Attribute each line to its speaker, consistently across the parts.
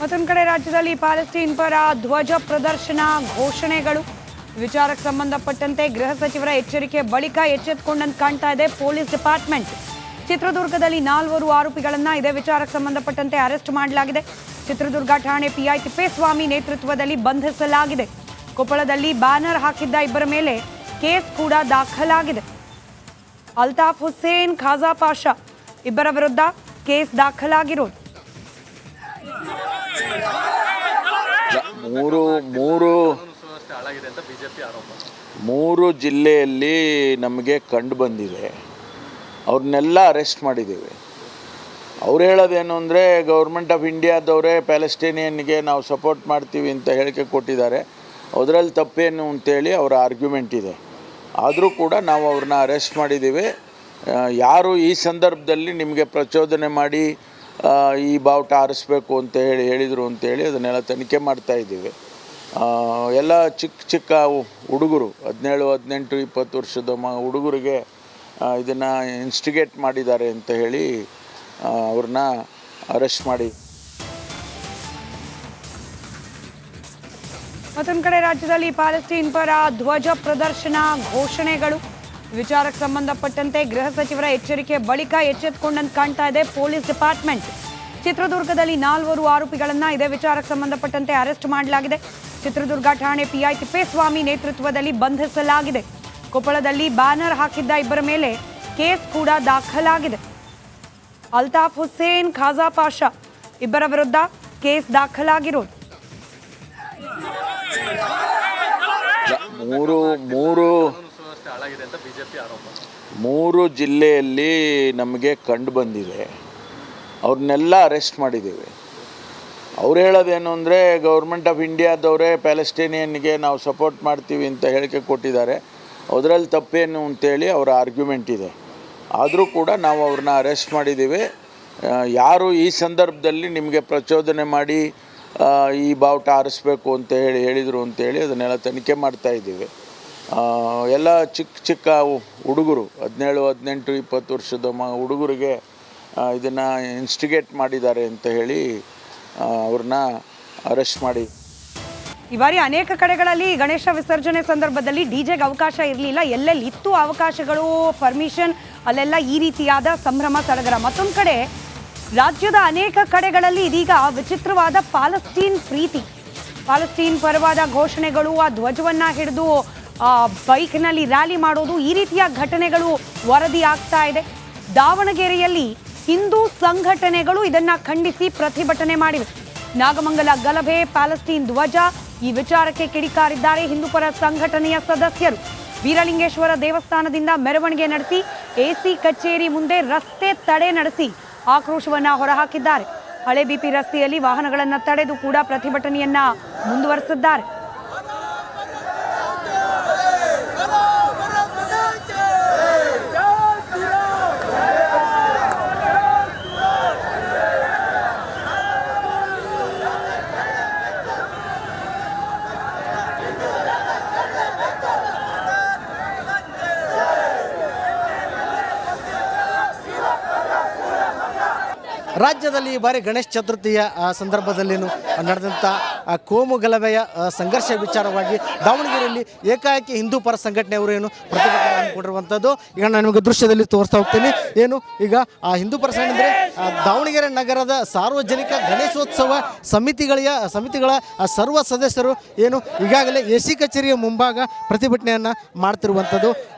Speaker 1: ಮತ್ತೊಂದು ಕಡೆ ರಾಜ್ಯದಲ್ಲಿ ಪ್ಯಾಲೆಸ್ಟೈನ್ ಪರ ಧ್ವಜ ಪ್ರದರ್ಶನ ಘೋಷಣೆಗಳು ವಿಚಾರಕ್ಕೆ ಸಂಬಂಧಪಟ್ಟಂತೆ ಗೃಹ ಸಚಿವರ ಎಚ್ಚರಿಕೆ ಬಳಿಕ ಎಚ್ಚೆತ್ತುಕೊಂಡಂತೆ ಕಾಣ್ತಾ ಇದೆ ಪೊಲೀಸ್ ಡಿಪಾರ್ಟ್ಮೆಂಟ್. ಚಿತ್ರದುರ್ಗದಲ್ಲಿ 4 ಆರೋಪಿಗಳನ್ನು ಇದೇ ವಿಚಾರಕ್ಕೆ ಸಂಬಂಧಪಟ್ಟಂತೆ ಅರೆಸ್ಟ್ ಮಾಡಲಾಗಿದೆ. ಚಿತ್ರದುರ್ಗ ಠಾಣೆ ಪಿಐ ತಿಪ್ಪೇಸ್ವಾಮಿ ನೇತೃತ್ವದಲ್ಲಿ ಬಂಧಿಸಲಾಗಿದೆ. ಕೊಪ್ಪಳದಲ್ಲಿ ಬ್ಯಾನರ್ ಹಾಕಿದ್ದ ಇಬ್ಬರ ಮೇಲೆ ಕೇಸ್ ಕೂಡ ದಾಖಲಾಗಿದೆ. ಅಲ್ತಾಫ್ ಹುಸೇನ್, ಖಾಜಾ ಪಾಷಾ ಇಬ್ಬರ ವಿರುದ್ಧ ಕೇಸ್ ದಾಖಲಾಗಿರೋದು.
Speaker 2: ಮೂರು ಜಿಲ್ಲೆಯಲ್ಲಿ ನಮಗೆ ಕಂಡು ಬಂದಿದೆ. ಅವ್ರನ್ನೆಲ್ಲ ಅರೆಸ್ಟ್ ಮಾಡಿದ್ದೇವೆ. ಅವ್ರು ಹೇಳೋದೇನು ಅಂದರೆ ಗೌರ್ಮೆಂಟ್ ಆಫ್ ಇಂಡಿಯಾದವರೇ ಪ್ಯಾಲೆಸ್ಟೈನಿಯನ್ಗೆ ನಾವು ಸಪೋರ್ಟ್ ಮಾಡ್ತೀವಿ ಅಂತ ಹೇಳಿಕೆ ಕೊಟ್ಟಿದ್ದಾರೆ. ಅದರಲ್ಲಿ ತಪ್ಪೇನು ಅಂತೇಳಿ ಅವರ ಆರ್ಗ್ಯುಮೆಂಟ್ ಇದೆ. ಆದರೂ ಕೂಡ ನಾವು ಅವ್ರನ್ನ ಅರೆಸ್ಟ್ ಮಾಡಿದ್ದೀವಿ. ಯಾರು ಈ ಸಂದರ್ಭದಲ್ಲಿ ನಿಮಗೆ ಪ್ರಚೋದನೆ ಮಾಡಿ ಈ ಬಾವುಟ ಆರಿಸ್ಬೇಕು ಅಂತ ಹೇಳಿದರು ಅಂತೇಳಿ ಅದನ್ನೆಲ್ಲ ತನಿಖೆ ಮಾಡ್ತಾಯಿದ್ದೀವಿ. ಎಲ್ಲ ಚಿಕ್ಕ ಹುಡುಗರು 17, 18, 20 ವರ್ಷದ ಹುಡುಗರಿಗೆ ಇದನ್ನು ಇನ್ಸ್ಟಿಗೇಟ್ ಮಾಡಿದ್ದಾರೆ ಅಂತ ಹೇಳಿ ಅವ್ರನ್ನ ಅರೆಸ್ಟ್ ಮಾಡಿ.
Speaker 1: ಮತ್ತೊಂದು ಕಡೆ ರಾಜ್ಯದಲ್ಲಿ ಪ್ಯಾಲೆಸ್ಟೈನ್ ಪರ ಧ್ವಜ ಪ್ರದರ್ಶನ ಘೋಷಣೆಗಳು ವಿಚಾರಕ್ಕೆ ಸಂಬಂಧಪಟ್ಟಂತೆ ಗೃಹ ಸಚಿವರ ಎಚ್ಚರಿಕೆ ಬಳಿಕ ಎಚ್ಚೆತ್ತುಕೊಂಡಂತೆ ಕಾಣ್ತಾ ಇದೆ ಪೊಲೀಸ್ ಡಿಪಾರ್ಟ್ಮೆಂಟ್. ಚಿತ್ರದುರ್ಗದಲ್ಲಿ 4 ಆರೋಪಿಗಳನ್ನು ಇದೇ ವಿಚಾರಕ್ಕೆ ಸಂಬಂಧಪಟ್ಟಂತೆ ಅರೆಸ್ಟ್ ಮಾಡಲಾಗಿದೆ. ಚಿತ್ರದುರ್ಗ ಠಾಣೆ ಪಿಐ ತಿಪ್ಪೇಸ್ವಾಮಿ ನೇತೃತ್ವದಲ್ಲಿ ಬಂಧಿಸಲಾಗಿದೆ. ಕೊಪ್ಪಳದಲ್ಲಿ ಬ್ಯಾನರ್ ಹಾಕಿದ್ದ ಇಬ್ಬರ ಮೇಲೆ ಕೇಸ್ ಕೂಡ ದಾಖಲಾಗಿದೆ. ಅಲ್ತಾಫ್ ಹುಸೇನ್, ಖಾಜಾ ಪಾಷಾ ಇಬ್ಬರ ವಿರುದ್ಧ ಕೇಸ್ ದಾಖಲಾಗಿರೋದು.
Speaker 2: ಮೂರು ಜಿಲ್ಲೆಯಲ್ಲಿ ನಮಗೆ ಕಂಡು ಬಂದಿದೆ. ಅವ್ರನ್ನೆಲ್ಲ ಅರೆಸ್ಟ್ ಮಾಡಿದ್ದೇವೆ. ಅವ್ರು ಹೇಳೋದೇನು ಅಂದರೆ ಗೌರ್ಮೆಂಟ್ ಆಫ್ ಇಂಡಿಯಾದವರೇ ಪ್ಯಾಲೆಸ್ಟೈನಿಯನ್ಗೆ ನಾವು ಸಪೋರ್ಟ್ ಮಾಡ್ತೀವಿ ಅಂತ ಹೇಳಿಕೆ ಕೊಟ್ಟಿದ್ದಾರೆ. ಅದರಲ್ಲಿ ತಪ್ಪೇನು ಅಂತೇಳಿ ಅವರ ಆರ್ಗ್ಯುಮೆಂಟ್ ಇದೆ. ಆದರೂ ಕೂಡ ನಾವು ಅವ್ರನ್ನ ಅರೆಸ್ಟ್ ಮಾಡಿದ್ದೀವಿ. ಯಾರು ಈ ಸಂದರ್ಭದಲ್ಲಿ ನಿಮಗೆ ಪ್ರಚೋದನೆ ಮಾಡಿ ಈ ಬಾವುಟ ಆರಿಸ್ಬೇಕು ಅಂತ ಹೇಳಿದರು ಅಂತೇಳಿ ಅದನ್ನೆಲ್ಲ ತನಿಖೆ ಮಾಡ್ತಾಯಿದ್ದೀವಿ. ಎಲ್ಲ ಚಿಕ್ಕ ಹುಡುಗರು 17, 18, 20 ವರ್ಷದ ಹುಡುಗರಿಗೆ ಇದನ್ನು ಇನ್ಸ್ಟಿಗೇಟ್ ಮಾಡಿದ್ದಾರೆ ಅಂತ ಹೇಳಿ ಅವ್ರನ್ನ ಅರೆಸ್ಟ್ ಮಾಡಿ.
Speaker 1: ಈ ಬಾರಿ ಅನೇಕ ಕಡೆಗಳಲ್ಲಿ ಗಣೇಶ ವಿಸರ್ಜನೆ ಸಂದರ್ಭದಲ್ಲಿ ಡಿಜೆಗೆ ಅವಕಾಶ ಇರಲಿಲ್ಲ. ಎಲ್ಲೆಲ್ಲಿ ಇತ್ತು ಅವಕಾಶಗಳು, ಪರ್ಮಿಷನ್, ಅಲ್ಲೆಲ್ಲ ಈ ರೀತಿಯಾದ ಸಂಭ್ರಮ ಸಡಗರ. ಮತ್ತೊಂದು ಕಡೆ ರಾಜ್ಯದ ಅನೇಕ ಕಡೆಗಳಲ್ಲಿ ಇದೀಗ ವಿಚಿತ್ರವಾದ ಪ್ಯಾಲೆಸ್ಟೈನ್ ಪ್ರೀತಿ, ಪ್ಯಾಲೆಸ್ಟೈನ್ ಪರವಾದ ಘೋಷಣೆಗಳು, ಆ ಧ್ವಜವನ್ನ ಹಿಡಿದು ಬೈಕ್ನಲ್ಲಿ ರ್ಯಾಲಿ ಮಾಡೋದು, ಈ ರೀತಿಯ ಘಟನೆಗಳು ವರದಿ ಆಗ್ತಾ ಇದೆ. ದಾವಣಗೆರೆಯಲ್ಲಿ ಹಿಂದೂ ಸಂಘಟನೆಗಳು ಇದನ್ನ ಖಂಡಿಸಿ ಪ್ರತಿಭಟನೆ ಮಾಡಿವೆ. ನಾಗಮಂಗಲ ಗಲಭೆ, ಪ್ಯಾಲೆಸ್ಟೈನ್ ಧ್ವಜ, ಈ ವಿಚಾರಕ್ಕೆ ಕಿಡಿಕಾರಿದ್ದಾರೆ ಹಿಂದೂಪರ ಸಂಘಟನೆಯ ಸದಸ್ಯರು. ವೀರಲಿಂಗೇಶ್ವರ ದೇವಸ್ಥಾನದಿಂದ ಮೆರವಣಿಗೆ ನಡೆಸಿ ಎಸಿ ಕಚೇರಿ ಮುಂದೆ ರಸ್ತೆ ತಡೆ ನಡೆಸಿ ಆಕ್ರೋಶವನ್ನ ಹೊರಹಾಕಿದ್ದಾರೆ. ಹಳೆ ಬಿಪಿ ರಸ್ತೆಯಲ್ಲಿ ವಾಹನಗಳನ್ನು ತಡೆದು ಕೂಡ ಪ್ರತಿಭಟನೆಯನ್ನ ಮುಂದುವರೆಸಿದ್ದಾರೆ.
Speaker 3: ರಾಜ್ಯದಲ್ಲಿ ಈ ಬಾರಿ ಗಣೇಶ ಚತುರ್ಥಿಯ ಸಂದರ್ಭದಲ್ಲಿ ನಡೆದಂಥ ಕೋಮು ಗಲಭೆಯ ಸಂಘರ್ಷ ವಿಚಾರವಾಗಿ ದಾವಣಗೆರೆಯಲ್ಲಿ ಏಕಾಏಕಿ ಹಿಂದೂ ಪರ ಸಂಘಟನೆಯವರು ಏನು ಪ್ರತಿಭಟನೆ ಹಮ್ಮಿಕೊಂಡಿರುವಂಥದ್ದು ಈಗ ನಾನು ನಿಮಗೆ ದೃಶ್ಯದಲ್ಲಿ ತೋರಿಸ್ತಾ ಹೋಗ್ತೀನಿ. ಏನು ಈಗ ಆ ಹಿಂದೂ ಪರ ಸಂಘಟನೆ ಅಂದರೆ ದಾವಣಗೆರೆ ನಗರದ ಸಾರ್ವಜನಿಕ ಗಣೇಶೋತ್ಸವ ಸಮಿತಿಗಳ ಸರ್ವ ಸದಸ್ಯರು ಏನು ಈಗಾಗಲೇ ಎಸಿ ಕಚೇರಿಯ ಮುಂಭಾಗ ಪ್ರತಿಭಟನೆಯನ್ನು ಮಾಡ್ತಿರುವಂಥದ್ದು.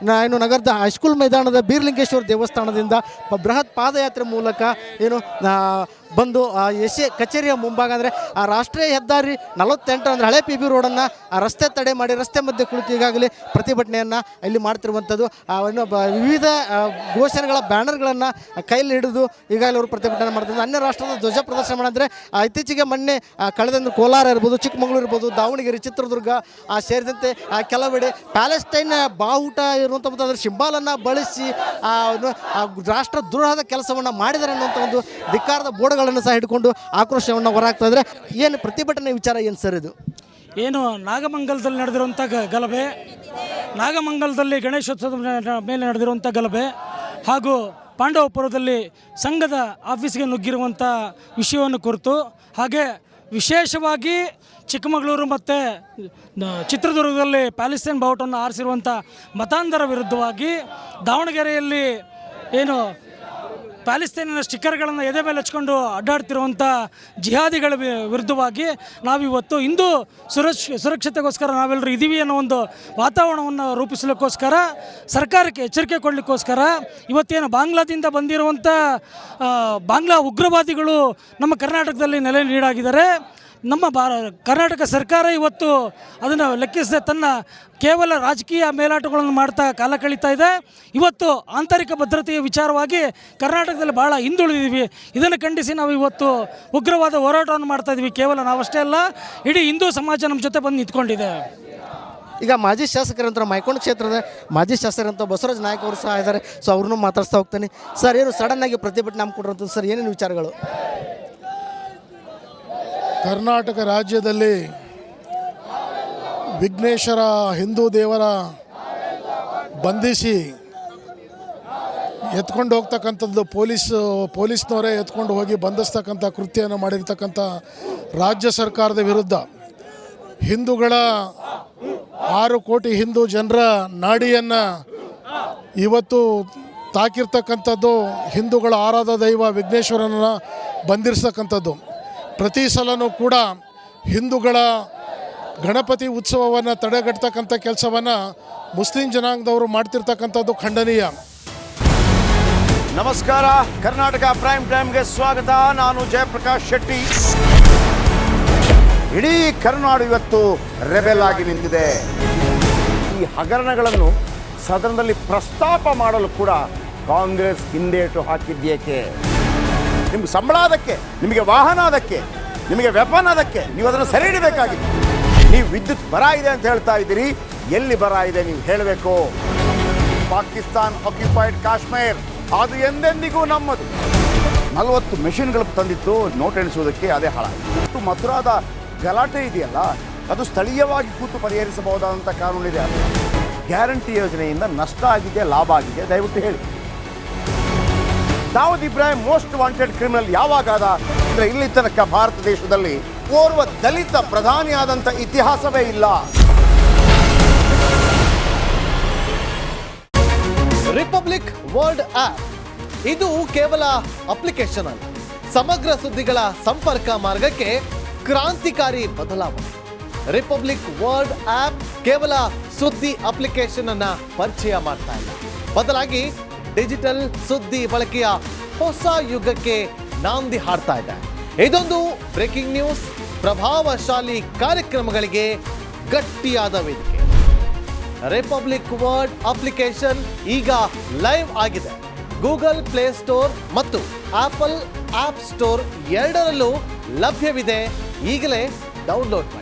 Speaker 3: ಏನು ನಗರದ ಹೈಸ್ಕೂಲ್ ಮೈದಾನದ ಬೀರಲಿಂಗೇಶ್ವರ ದೇವಸ್ಥಾನದಿಂದ ಬೃಹತ್ ಪಾದಯಾತ್ರೆ ಮೂಲಕ ಏನು ಬಂದು ಎಸಿ ಕಚೇರಿಯ ಮುಂಭಾಗ ಅಂದರೆ ಆ ರಾಷ್ಟ್ರೀಯ ಹೆದ್ದಾರಿ 48 ಅಂದರೆ ಹಳೆ ಪಿ ಬಿ ರೋಡನ್ನು ರಸ್ತೆ ತಡೆ ಮಾಡಿ ರಸ್ತೆ ಮಧ್ಯೆ ಕುಳಿತು ಈಗಾಗಲೇ ಪ್ರತಿಭಟನೆಯನ್ನು ಇಲ್ಲಿ ಮಾಡ್ತಿರುವಂಥದ್ದು. ವಿವಿಧ ಘೋಷಣೆಗಳ ಬ್ಯಾನರ್ಗಳನ್ನು ಕೈಲಿ ಹಿಡಿದು ಈಗಾಗಲೇ ಅವರು ಪ್ರತಿಭಟನೆ ಮಾಡ್ತಿದ್ದಾರೆ. ಅನ್ಯ ರಾಷ್ಟ್ರದ ಧ್ವಜ ಪ್ರದರ್ಶನ ಮಾಡಿದ್ರೆ ಇತ್ತೀಚೆಗೆ ಮೊನ್ನೆ ಕಳೆದಂದು ಕೋಲಾರ ಇರ್ಬೋದು, ಚಿಕ್ಕಮಗಳೂರು ಇರ್ಬೋದು, ದಾವಣಗೆರೆ, ಚಿತ್ರದುರ್ಗ ಸೇರಿದಂತೆ ಕೆಲವೆಡೆ ಪ್ಯಾಲೆಸ್ಟೈನ್ ಬಾವುಟ ಇರುವಂಥ ಅದರ ಸಿಂಬಾಲನ್ನು ಬಳಸಿ ರಾಷ್ಟ್ರ ದ್ರೋಹದ ಕೆಲಸವನ್ನು ಮಾಡಿದ್ದಾರೆ ಅನ್ನುವಂಥ ಒಂದು ಧಿಕ್ಕಾರದ ಬೋರ್ಡ್ಗಳನ್ನು ಸಹ ಹಿಡ್ಕೊಂಡು ಆಕ್ರೋಶವನ್ನು ಹೊರಹಾಕ್ತಾ ಇದ್ದಾರೆ. ಏನು ಪ್ರತಿಭಟನೆ ವಿಚಾರ ಏನು ಸರ್ ಇದು?
Speaker 4: ಏನು ನಾಗಮಂಗಲದಲ್ಲಿ ನಡೆದಿರುವಂಥ ಗಲಭೆ, ನಾಗಮಂಗಲದಲ್ಲಿ ಗಣೇಶೋತ್ಸವದ ಮೇಲೆ ನಡೆದಿರುವಂಥ ಗಲಭೆ ಹಾಗೂ ಪಾಂಡವಪುರದಲ್ಲಿ ಸಂಘದ ಆಫೀಸ್ಗೆ ನುಗ್ಗಿರುವಂಥ ವಿಷಯವನ್ನು ಕುರಿತು, ಹಾಗೆ ವಿಶೇಷವಾಗಿ ಚಿಕ್ಕಮಗಳೂರು ಮತ್ತು ಚಿತ್ರದುರ್ಗದಲ್ಲಿ ಪ್ಯಾಲೆಸ್ತೈನ್ ಬಾವುಟವನ್ನು ಆರಿಸಿರುವಂಥ ಮತಾಂಧರ ವಿರುದ್ಧವಾಗಿ ದಾವಣಗೆರೆಯಲ್ಲಿ ಏನು ಪ್ಯಾಲೆಸ್ತೈನಿನ ಸ್ಟಿಕ್ಕರ್ಗಳನ್ನು ಎದೆ ಮೇಲೆ ಹಚ್ಕೊಂಡು ಅಡ್ಡಾಡ್ತಿರುವಂಥ ಜಿಹಾದಿಗಳ ವಿರುದ್ಧವಾಗಿ ನಾವಿವತ್ತು ಹಿಂದೂ ಸುರಕ್ಷತೆಗೋಸ್ಕರ ನಾವೆಲ್ಲರೂ ಇದ್ದೀವಿ ಅನ್ನೋ ಒಂದು ವಾತಾವರಣವನ್ನು ರೂಪಿಸಲಿಕ್ಕೋಸ್ಕರ ಸರ್ಕಾರಕ್ಕೆ ಎಚ್ಚರಿಕೆ ಕೊಡಲಿಕ್ಕೋಸ್ಕರ ಇವತ್ತೇನು ಬಾಂಗ್ಲಾದಿಂದ ಬಂದಿರುವಂಥ ಬಾಂಗ್ಲಾ ಉಗ್ರವಾದಿಗಳು ನಮ್ಮ ಕರ್ನಾಟಕದಲ್ಲಿ ನೆಲೆ ನೀಡಾಗಿದ್ದಾರೆ. ನಮ್ಮ ಕರ್ನಾಟಕ ಸರ್ಕಾರ ಇವತ್ತು ಅದನ್ನು ಲೆಕ್ಕಿಸದೆ ತನ್ನ ಕೇವಲ ರಾಜಕೀಯ ಮೇಲಾಟಗಳನ್ನು ಮಾಡ್ತಾ ಕಾಲ ಕಳೀತಾ ಇದೆ. ಇವತ್ತು ಆಂತರಿಕ ಭದ್ರತೆಯ ವಿಚಾರವಾಗಿ ಕರ್ನಾಟಕದಲ್ಲಿ ಭಾಳ ಹಿಂದುಳಿದಿದ್ದೀವಿ. ಇದನ್ನು ಖಂಡಿಸಿ ನಾವು ಇವತ್ತು ಉಗ್ರವಾದ ಹೋರಾಟವನ್ನು ಮಾಡ್ತಾ ಇದ್ದೀವಿ. ಕೇವಲ ನಾವಷ್ಟೇ ಅಲ್ಲ, ಇಡೀ ಹಿಂದೂ ಸಮಾಜ ನಮ್ಮ ಜೊತೆ ಬಂದು ನಿಂತ್ಕೊಂಡಿದೆ.
Speaker 3: ಈಗ ಮಾಜಿ ಶಾಸಕರಂತ ಮೈಕೊಂಡ ಕ್ಷೇತ್ರದ ಮಾಜಿ ಶಾಸಕರಂತ ಬಸವರಾಜ ನಾಯಕ್ ಅವರು ಸಹ ಇದ್ದಾರೆ. ಸೊ ಅವ್ರನ್ನೂ ಮಾತಾಡ್ತಾ ಹೋಗ್ತಾನೆ. ಸರ್, ಏನು ಸಡನ್ನಾಗಿ ಪ್ರತಿಭಟನೆ ಹಮ್ಮಿಕೊಂಡಿರೋಂಥದ್ದು ಸರ್, ಏನೇನು ವಿಚಾರಗಳು?
Speaker 5: ಕರ್ನಾಟಕ ರಾಜ್ಯದಲ್ಲಿ ವಿಘ್ನೇಶ್ವರ ಹಿಂದೂ ದೇವರ ಬಂಧಿಸಿ ಎತ್ಕೊಂಡು ಹೋಗ್ತಕ್ಕಂಥದ್ದು ಪೊಲೀಸ್ನವರೇ ಎತ್ಕೊಂಡು ಹೋಗಿ ಬಂಧಿಸ್ತಕ್ಕಂಥ ಕೃತ್ಯವನ್ನು ಮಾಡಿರ್ತಕ್ಕಂಥ ರಾಜ್ಯ ಸರ್ಕಾರದ ವಿರುದ್ಧ ಹಿಂದೂಗಳ 6 ಕೋಟಿ ಹಿಂದೂ ಜನರ ನಾಡಿಯನ್ನು ಇವತ್ತು ತಾಕಿರ್ತಕ್ಕಂಥದ್ದು ಹಿಂದೂಗಳ ಆರಾಧ ದೈವ ವಿಘ್ನೇಶ್ವರನ ಬಂಧಿರ್ತಕ್ಕಂಥದ್ದು. ಪ್ರತಿ ಸಲನೂ ಕೂಡ ಹಿಂದೂಗಳ ಗಣಪತಿ ಉತ್ಸವವನ್ನು ತಡೆಗಟ್ಟತಕ್ಕಂಥ ಕೆಲಸವನ್ನು ಮುಸ್ಲಿಂ ಜನಾಂಗದವರು ಮಾಡ್ತಿರ್ತಕ್ಕಂಥದ್ದು ಖಂಡನೀಯ.
Speaker 6: ನಮಸ್ಕಾರ, ಕರ್ನಾಟಕ ಪ್ರೈಮ್ ಟೈಮ್ಗೆ ಸ್ವಾಗತ. ನಾನು ಜಯಪ್ರಕಾಶ್ ಶೆಟ್ಟಿ. ಇಡೀ ಕರ್ನಾಡು ಇವತ್ತು ರೆಬೆಲ್ ಆಗಿ ನಿಂತಿದೆ. ಈ ಹಗರಣಗಳನ್ನು ಸದನದಲ್ಲಿ ಪ್ರಸ್ತಾಪ ಮಾಡಲು ಕೂಡ ಕಾಂಗ್ರೆಸ್ ಹಿಂದೇಟು ಹಾಕಿದ್ದೇಕೆ? ನಿಮ್ಗೆ ಸಂಬಳ ಅದಕ್ಕೆ, ನಿಮಗೆ ವಾಹನ ಅದಕ್ಕೆ, ನಿಮಗೆ ವೆಪನ್ ಅದಕ್ಕೆ, ನೀವು ಅದನ್ನು ಸೆರೆ ಹಿಡಬೇಕಾಗಿತ್ತು. ನೀವು ವಿದ್ಯುತ್ ಬರ ಇದೆ ಅಂತ ಹೇಳ್ತಾ ಇದ್ದೀರಿ, ಎಲ್ಲಿ ಬರ ಇದೆ ನೀವು ಹೇಳಬೇಕು. ಪಾಕಿಸ್ತಾನ್ ಆಕ್ಯುಪೈಡ್ ಕಾಶ್ಮೀರ್ ಅದು ಎಂದೆಂದಿಗೂ ನಮ್ಮದು. 40 ಮೆಷಿನ್ಗಳು ತಂದಿತ್ತು ನೋಟ್ ಎಣಿಸುವುದಕ್ಕೆ, ಅದೇ ಹಾಳಾಯಿತು. ಮಥುರಾದ ಗಲಾಟೆ ಇದೆಯಲ್ಲ, ಅದು ಸ್ಥಳೀಯವಾಗಿ ಕೂತು ಪರಿಹರಿಸಬಹುದಾದಂಥ ಕಾನೂನಿದೆ. ಗ್ಯಾರಂಟಿ ಯೋಜನೆಯಿಂದ ನಷ್ಟ ಆಗಿದೆ, ಲಾಭ ಆಗಿದೆ, ದಯವಿಟ್ಟು ಹೇಳಿ. Dawood Ibrahim most wanted criminal ಯಾವಾಗಾದ ಅಂದರೆ ಇಲ್ಲಿ ತನಕ ಭಾರತ ದೇಶದಲ್ಲಿ ಓರ್ವ ದಲಿತ ಪ್ರಧಾನಿಯಾದಂಥ ಇತಿಹಾಸವೇ ಇಲ್ಲ.
Speaker 7: ರಿಪಬ್ಲಿಕ್ ವರ್ಲ್ಡ್ ಆಪ್ ಇದು ಕೇವಲ ಅಪ್ಲಿಕೇಶನ್ ಅಲ್ಲ, ಸಮಗ್ರ ಸುದ್ದಿಗಳ ಸಂಪರ್ಕ ಮಾರ್ಗಕ್ಕೆ ಕ್ರಾಂತಿಕಾರಿ ಬದಲಾವಣೆ. ರಿಪಬ್ಲಿಕ್ ವರ್ಲ್ಡ್ ಆಪ್ ಕೇವಲ ಸುದ್ದಿ ಅಪ್ಲಿಕೇಶನ್ ಅನ್ನ ಪರಿಚಯ ಮಾಡ್ತಾ ಇಲ್ಲ, ಬದಲಾಗಿ ಡಿಜಿಟಲ್ ಸುದ್ದಿ ಬಳಕೆಯ ಹೊಸ ಯುಗಕ್ಕೆ ನಾಂದಿ ಹಾಡ್ತಾ ಇದೆ. ಇದೊಂದು ಬ್ರೇಕಿಂಗ್ ನ್ಯೂಸ್, ಪ್ರಭಾವಶಾಲಿ ಕಾರ್ಯಕ್ರಮಗಳಿಗೆ ಗಟ್ಟಿಯಾದ ವೇದಿಕೆ. ರಿಪಬ್ಲಿಕ್ ವರ್ಲ್ಡ್ ಅಪ್ಲಿಕೇಶನ್ ಈಗ ಲೈವ್ ಆಗಿದೆ. ಗೂಗಲ್ ಪ್ಲೇ ಸ್ಟೋರ್ ಮತ್ತು ಆಪಲ್ ಆಪ್ ಸ್ಟೋರ್ ಎರಡರಲ್ಲೂ ಲಭ್ಯವಿದೆ. ಈಗಲೇ ಡೌನ್ಲೋಡ್ ಮಾಡಿ.